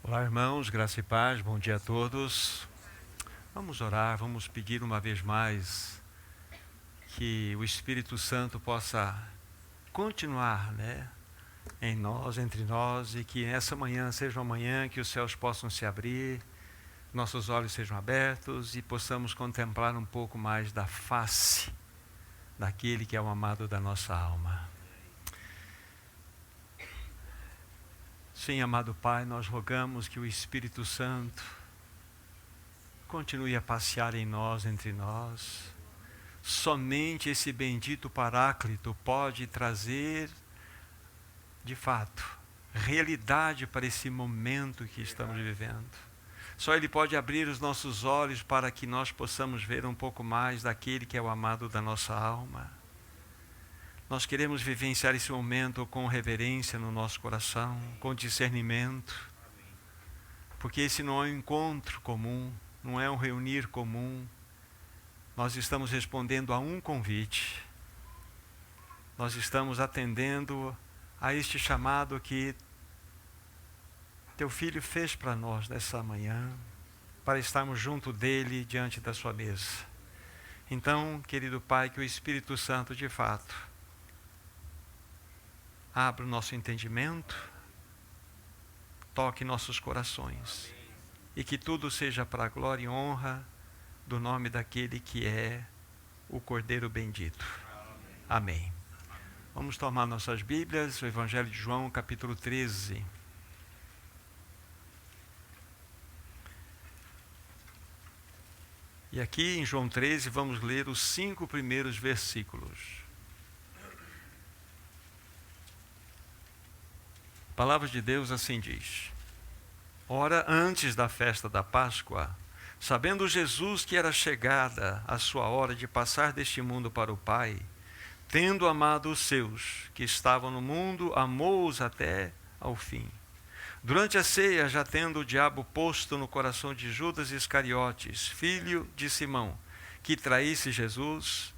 Olá, irmãos, graça e paz, bom dia a todos. Vamos orar, vamos pedir uma vez mais que o Espírito Santo possa continuar, em nós, entre nós, e que essa manhã seja uma manhã que os céus possam se abrir, nossos olhos sejam abertos e possamos contemplar um pouco mais da face daquele que é o amado da nossa alma. Sim, amado Pai, nós rogamos que o Espírito Santo continue a passear em nós, entre nós. Somente esse bendito Paráclito pode trazer, de fato, realidade para esse momento que estamos vivendo. Só Ele pode abrir os nossos olhos para que nós possamos ver um pouco mais daquele que é o amado da nossa alma. Nós queremos vivenciar esse momento com reverência no nosso coração, com discernimento, porque esse não é um encontro comum, não é um reunir comum. Nós estamos respondendo a um convite. Nós estamos atendendo a este chamado que Teu Filho fez para nós nessa manhã, para estarmos junto dEle diante da Sua mesa. Então, querido Pai, que o Espírito Santo, de fato, abra o nosso entendimento, toque nossos corações e que tudo seja para a glória e honra do nome daquele que é o Cordeiro Bendito. Amém. Vamos tomar nossas Bíblias, o Evangelho de João, capítulo 13. E aqui em João 13 vamos ler os 5 primeiros versículos. A palavra de Deus assim diz: Ora, antes da festa da Páscoa, sabendo Jesus que era chegada a sua hora de passar deste mundo para o Pai, tendo amado os seus que estavam no mundo, amou-os até ao fim. Durante a ceia, já tendo o diabo posto no coração de Judas Iscariotes, filho de Simão, que traísse Jesus,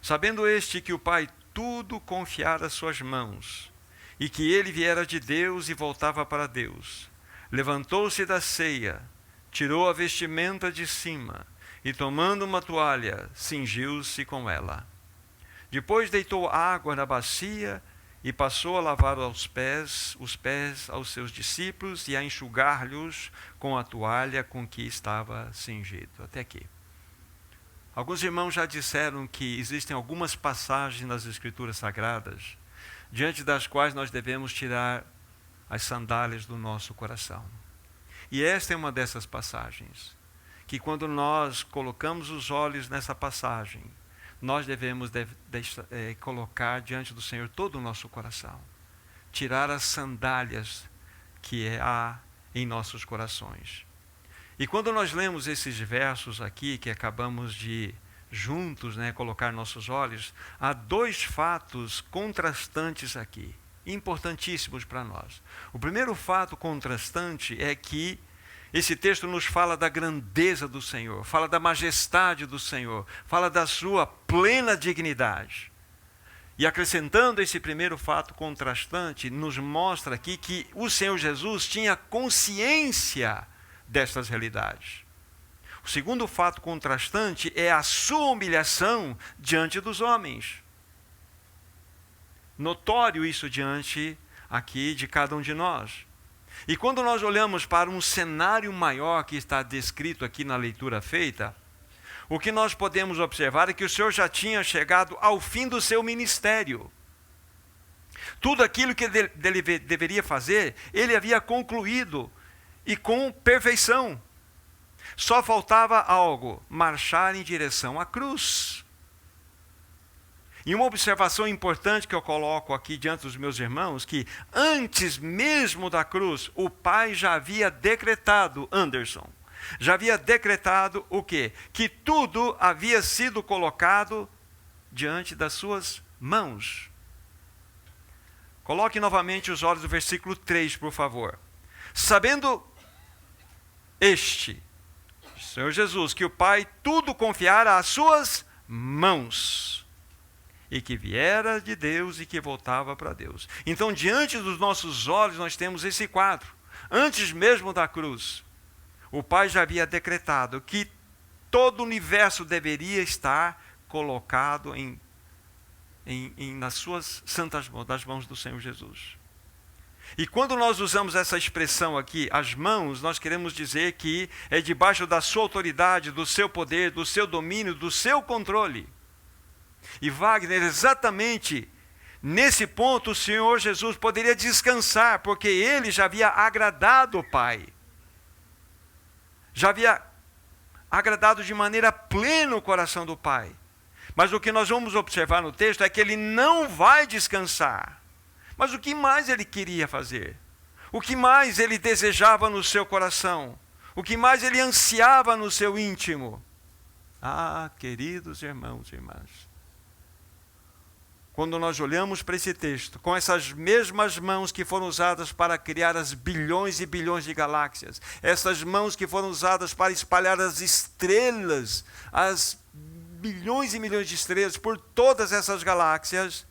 sabendo este que o Pai tudo confiara às suas mãos, e que ele viera de Deus e voltava para Deus, levantou-se da ceia, tirou a vestimenta de cima, e tomando uma toalha, cingiu-se com ela. Depois deitou água na bacia, e passou a lavar os pés aos seus discípulos, e a enxugar-lhes com a toalha com que estava cingido. Até aqui. Alguns irmãos já disseram que existem algumas passagens nas Escrituras Sagradas, diante das quais nós devemos tirar as sandálias do nosso coração. E esta é uma dessas passagens, que quando nós colocamos os olhos nessa passagem, nós devemos colocar diante do Senhor todo o nosso coração. Tirar as sandálias que há em nossos corações. E quando nós lemos esses versos aqui, que acabamos de juntos, colocar nossos olhos, há 2 fatos contrastantes aqui, importantíssimos para nós. O primeiro fato contrastante é que esse texto nos fala da grandeza do Senhor, fala da majestade do Senhor, fala da sua plena dignidade. E acrescentando esse primeiro fato contrastante, nos mostra aqui que o Senhor Jesus tinha consciência destas realidades. O segundo fato contrastante é a sua humilhação diante dos homens. Notório isso diante aqui de cada um de nós. E quando nós olhamos para um cenário maior que está descrito aqui na leitura feita, o que nós podemos observar é que o Senhor já tinha chegado ao fim do seu ministério. Tudo aquilo que ele deveria fazer, ele havia concluído e com perfeição. Só faltava algo: marchar em direção à cruz. E uma observação importante que eu coloco aqui diante dos meus irmãos, que antes mesmo da cruz, o Pai já havia decretado, Anderson, já havia decretado o quê? Que tudo havia sido colocado diante das suas mãos. Coloque novamente os olhos do versículo 3, por favor. Sabendo Senhor Jesus, que o Pai tudo confiara às suas mãos, e que viera de Deus e que voltava para Deus. Então, diante dos nossos olhos, nós temos esse quadro. Antes mesmo da cruz, o Pai já havia decretado que todo o universo deveria estar colocado nas suas santas mãos, das mãos do Senhor Jesus. E quando nós usamos essa expressão aqui, as mãos, nós queremos dizer que é debaixo da sua autoridade, do seu poder, do seu domínio, do seu controle. E Wagner, exatamente nesse ponto, o Senhor Jesus poderia descansar, porque ele já havia agradado o Pai. Já havia agradado de maneira plena o coração do Pai. Mas o que nós vamos observar no texto é que ele não vai descansar. Mas o que mais ele queria fazer? O que mais ele desejava no seu coração? O que mais ele ansiava no seu íntimo? Ah, queridos irmãos e irmãs, quando nós olhamos para esse texto, com essas mesmas mãos que foram usadas para criar as bilhões e bilhões de galáxias, essas mãos que foram usadas para espalhar as estrelas, as bilhões e milhões de estrelas por todas essas galáxias,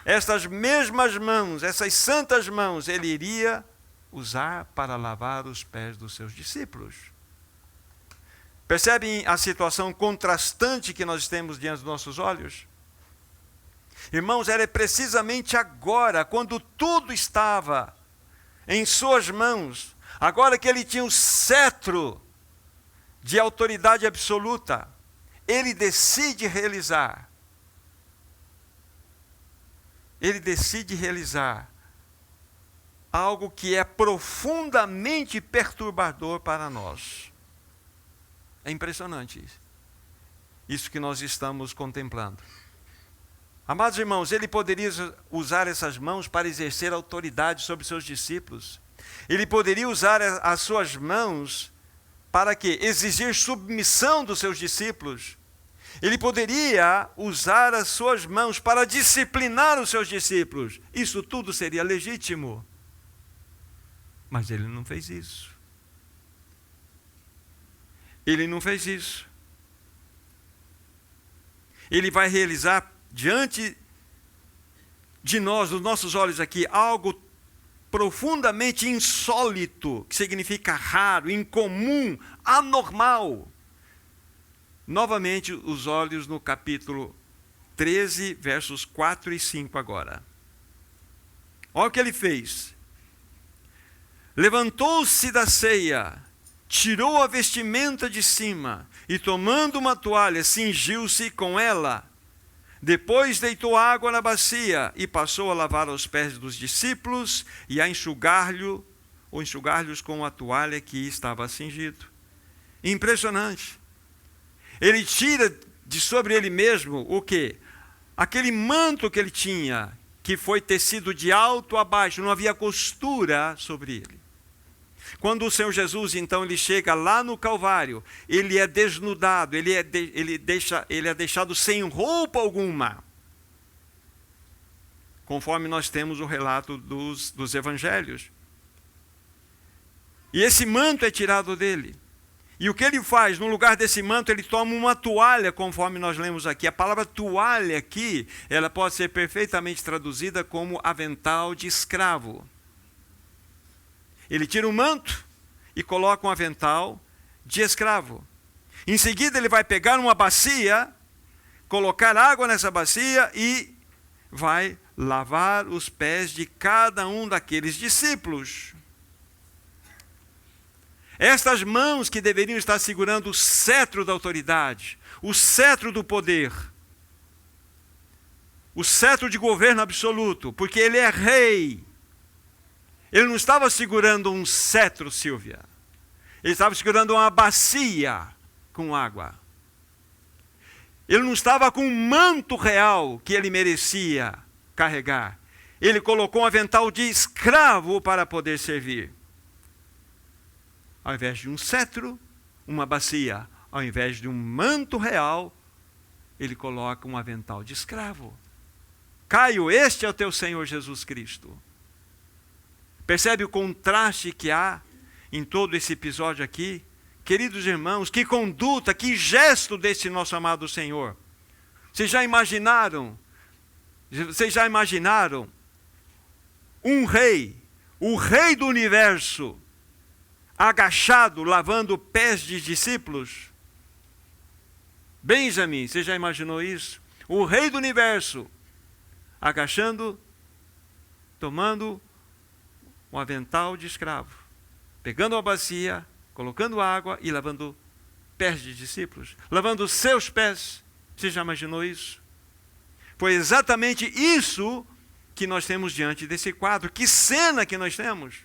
essas mesmas mãos, essas santas mãos, ele iria usar para lavar os pés dos seus discípulos. Percebem a situação contrastante que nós temos diante dos nossos olhos? Irmãos, era precisamente agora, quando tudo estava em suas mãos, agora que ele tinha o cetro de autoridade absoluta, ele decide realizar algo que é profundamente perturbador para nós. É impressionante isso que nós estamos contemplando. Amados irmãos, ele poderia usar essas mãos para exercer autoridade sobre seus discípulos. Ele poderia usar as suas mãos para quê? Exigir submissão dos seus discípulos. Ele poderia usar as suas mãos para disciplinar os seus discípulos. Isso tudo seria legítimo. Mas ele não fez isso. Ele não fez isso. Ele vai realizar diante de nós, dos nossos olhos aqui, algo profundamente insólito, que significa raro, incomum, anormal. Novamente, os olhos no capítulo 13, versos 4 e 5 agora. Olha o que ele fez. Levantou-se da ceia, tirou a vestimenta de cima e, tomando uma toalha, cingiu-se com ela. Depois deitou água na bacia e passou a lavar os pés dos discípulos e a enxugar-lhes com a toalha que estava cingido. Impressionante. Ele tira de sobre ele mesmo o quê? Aquele manto que ele tinha, que foi tecido de alto a baixo, não havia costura sobre ele. Quando o Senhor Jesus, então, ele chega lá no Calvário, ele é desnudado, ele é deixado sem roupa alguma. Conforme nós temos o relato dos evangelhos. E esse manto é tirado dele. E o que ele faz? No lugar desse manto, ele toma uma toalha, conforme nós lemos aqui. A palavra toalha aqui, ela pode ser perfeitamente traduzida como avental de escravo. Ele tira o manto e coloca um avental de escravo. Em seguida, ele vai pegar uma bacia, colocar água nessa bacia e vai lavar os pés de cada um daqueles discípulos. Estas mãos que deveriam estar segurando o cetro da autoridade, o cetro do poder, o cetro de governo absoluto, porque ele é rei. Ele não estava segurando um cetro, Silvia. Ele estava segurando uma bacia com água. Ele não estava com um manto real que ele merecia carregar. Ele colocou um avental de escravo para poder servir. Ao invés de um cetro, uma bacia. Ao invés de um manto real, ele coloca um avental de escravo. Caio, este é o teu Senhor Jesus Cristo. Percebe o contraste que há em todo esse episódio aqui? Queridos irmãos, que conduta, que gesto desse nosso amado Senhor. Vocês já imaginaram um rei, o Rei do Universo, agachado, lavando pés de discípulos? Benjamin, você já imaginou isso? O Rei do Universo, agachando, tomando um avental de escravo, pegando uma bacia, colocando água e lavando pés de discípulos, lavando seus pés. Você já imaginou isso? Foi exatamente isso que nós temos diante desse quadro. Que cena que nós temos!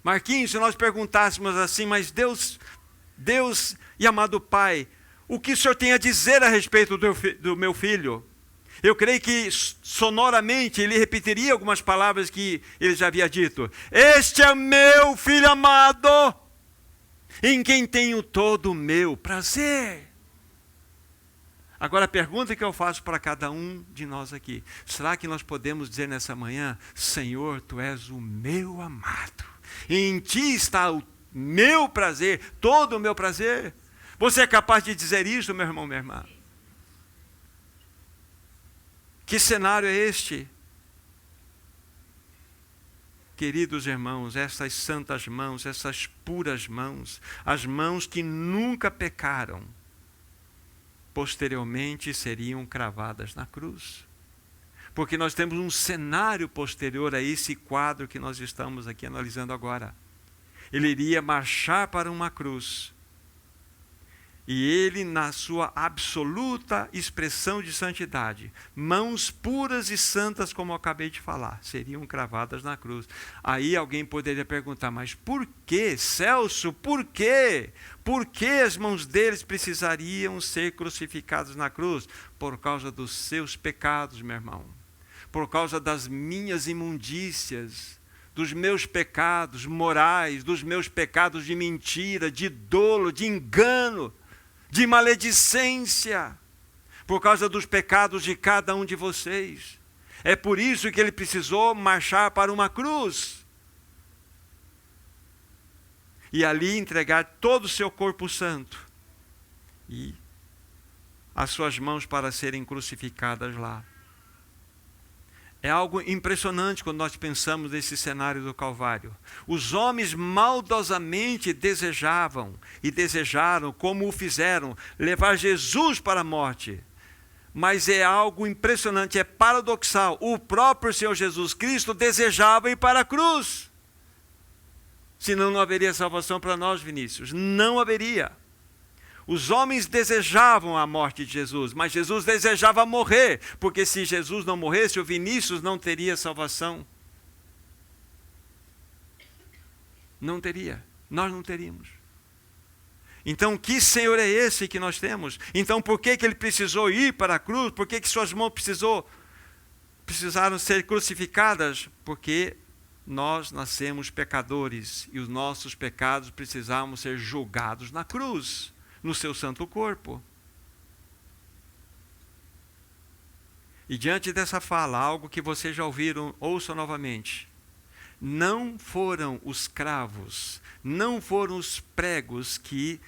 Marquinhos, se nós perguntássemos assim, mas Deus e amado Pai, o que o Senhor tem a dizer a respeito do meu filho? Eu creio que sonoramente ele repetiria algumas palavras que ele já havia dito. Este é meu filho amado, em quem tenho todo o meu prazer. Agora a pergunta que eu faço para cada um de nós aqui. Será que nós podemos dizer nessa manhã, Senhor, Tu és o meu amado. Em Ti está o meu prazer, todo o meu prazer. Você é capaz de dizer isso, meu irmão, minha irmã? Que cenário é este? Queridos irmãos, essas santas mãos, essas puras mãos, as mãos que nunca pecaram, posteriormente seriam cravadas na cruz. Porque nós temos um cenário posterior a esse quadro que nós estamos aqui analisando agora. Ele iria marchar para uma cruz. E ele, na sua absoluta expressão de santidade, mãos puras e santas, como eu acabei de falar, seriam cravadas na cruz. Aí alguém poderia perguntar, mas por que, Celso, por quê? Por que as mãos deles precisariam ser crucificadas na cruz? Por causa dos seus pecados, meu irmão. Por causa das minhas imundícias, dos meus pecados morais, dos meus pecados de mentira, de dolo, de engano, de maledicência, por causa dos pecados de cada um de vocês. É por isso que ele precisou marchar para uma cruz. E ali entregar todo o seu corpo santo. E as suas mãos para serem crucificadas lá. É algo impressionante quando nós pensamos nesse cenário do Calvário. Os homens maldosamente desejavam e desejaram, como o fizeram, levar Jesus para a morte. Mas é algo impressionante, é paradoxal. O próprio Senhor Jesus Cristo desejava ir para a cruz. Senão não haveria salvação para nós, Vinícius. Não haveria. Os homens desejavam a morte de Jesus, mas Jesus desejava morrer, porque se Jesus não morresse, o Vinícius não teria salvação. Não teria, nós não teríamos. Então, que Senhor é esse que nós temos? Então, por que ele precisou ir para a cruz? Por que suas mãos precisaram ser crucificadas? Porque nós nascemos pecadores e os nossos pecados precisavam ser julgados na cruz. No seu santo corpo. E diante dessa fala, algo que vocês já ouviram, ouçam novamente. Não foram os cravos, não foram os pregos que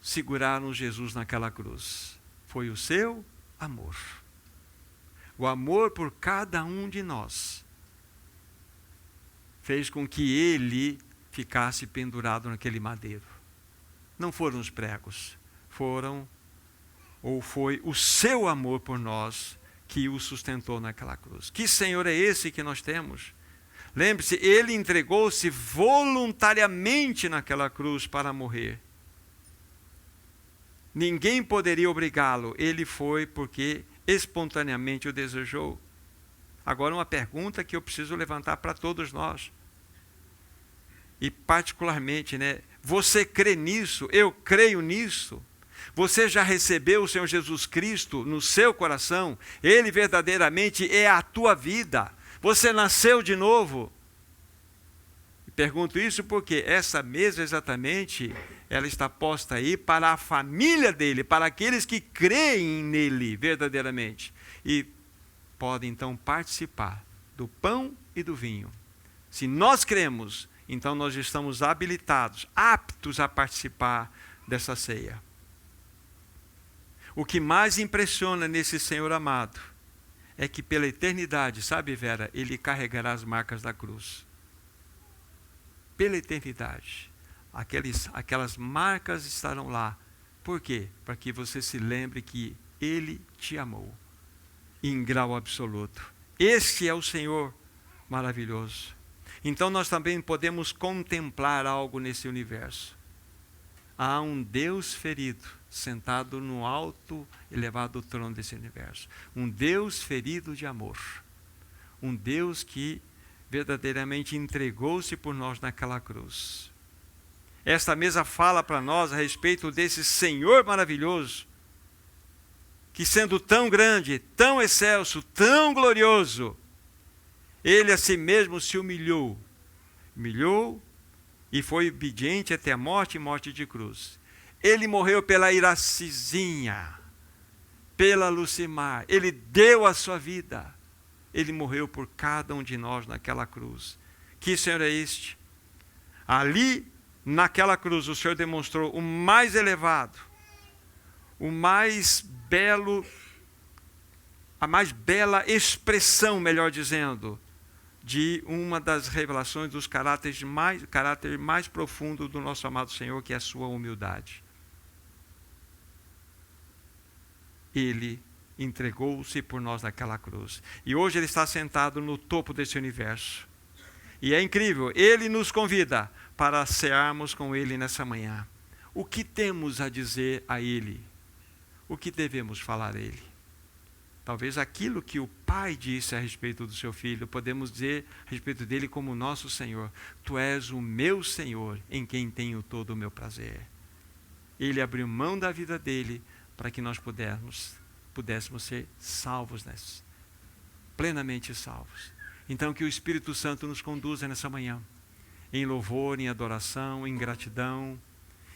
seguraram Jesus naquela cruz. Foi o seu amor. O amor por cada um de nós fez com que ele ficasse pendurado naquele madeiro. Não foram os pregos, foi o seu amor por nós que o sustentou naquela cruz. Que Senhor é esse que nós temos? Lembre-se, ele entregou-se voluntariamente naquela cruz para morrer. Ninguém poderia obrigá-lo, ele foi porque espontaneamente o desejou. Agora uma pergunta que eu preciso levantar para todos nós. E particularmente, você crê nisso? Eu creio nisso. Você já recebeu o Senhor Jesus Cristo no seu coração? Ele verdadeiramente é a tua vida. Você nasceu de novo? Pergunto isso porque essa mesa exatamente, ela está posta aí para a família dele, para aqueles que creem nele verdadeiramente. E podem então participar do pão e do vinho. Se nós cremos, então nós estamos habilitados, aptos a participar dessa ceia. O que mais impressiona nesse Senhor amado é que pela eternidade, sabe, Vera, ele carregará as marcas da cruz. Pela eternidade. Aquelas marcas estarão lá. Por quê? Para que você se lembre que ele te amou em grau absoluto. Este é o Senhor maravilhoso. Então nós também podemos contemplar algo nesse universo. Há um Deus ferido, sentado no alto, elevado trono desse universo. Um Deus ferido de amor. Um Deus que verdadeiramente entregou-se por nós naquela cruz. Esta mesa fala para nós a respeito desse Senhor maravilhoso, que sendo tão grande, tão excelso, tão glorioso, ele a si mesmo se humilhou e foi obediente até a morte e morte de cruz. Ele morreu pela Iracizinha, pela Lucimar, ele deu a sua vida. Ele morreu por cada um de nós naquela cruz. Que Senhor é este? Ali, naquela cruz, o Senhor demonstrou o mais elevado, o mais belo, a mais bela expressão, melhor dizendo, de uma das revelações dos caráter mais profundo do nosso amado Senhor, que é a sua humildade. Ele entregou-se por nós naquela cruz. E hoje ele está sentado no topo desse universo. E é incrível, ele nos convida para cearmos com ele nessa manhã. O que temos a dizer a ele? O que devemos falar a ele? Talvez aquilo que o Pai disse a respeito do seu Filho, podemos dizer a respeito dele como nosso Senhor. Tu és o meu Senhor, em quem tenho todo o meu prazer. Ele abriu mão da vida dele para que nós pudéssemos ser salvos, plenamente salvos. Então que o Espírito Santo nos conduza nessa manhã, em louvor, em adoração, em gratidão,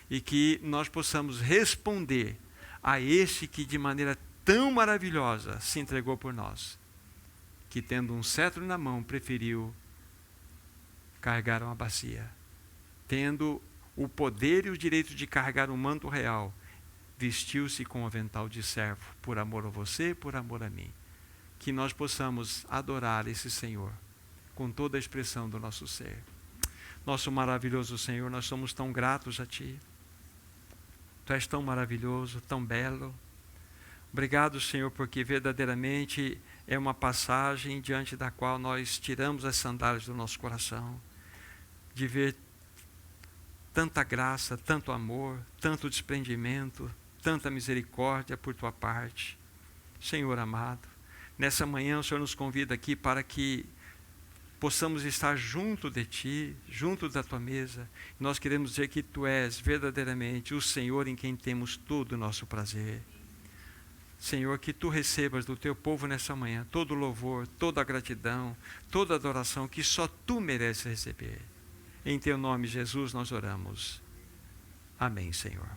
e que nós possamos responder a este que de maneira tão maravilhosa se entregou por nós, que tendo um cetro na mão preferiu carregar uma bacia, tendo o poder e o direito de carregar um manto real, vestiu-se com um avental de servo, por amor a você, por amor a mim. Que nós possamos adorar esse Senhor com toda a expressão do nosso ser. Nosso maravilhoso Senhor, nós somos tão gratos a Ti. Tu és tão maravilhoso, tão belo. Obrigado, Senhor, porque verdadeiramente é uma passagem diante da qual nós tiramos as sandálias do nosso coração, de ver tanta graça, tanto amor, tanto desprendimento, tanta misericórdia por Tua parte. Senhor amado, nessa manhã o Senhor nos convida aqui para que possamos estar junto de Ti, junto da Tua mesa. Nós queremos dizer que Tu és verdadeiramente o Senhor em quem temos todo o nosso prazer. Senhor, que Tu recebas do Teu povo nessa manhã todo o louvor, toda a gratidão, toda a adoração que só Tu mereces receber. Em Teu nome, Jesus, nós oramos. Amém, Senhor.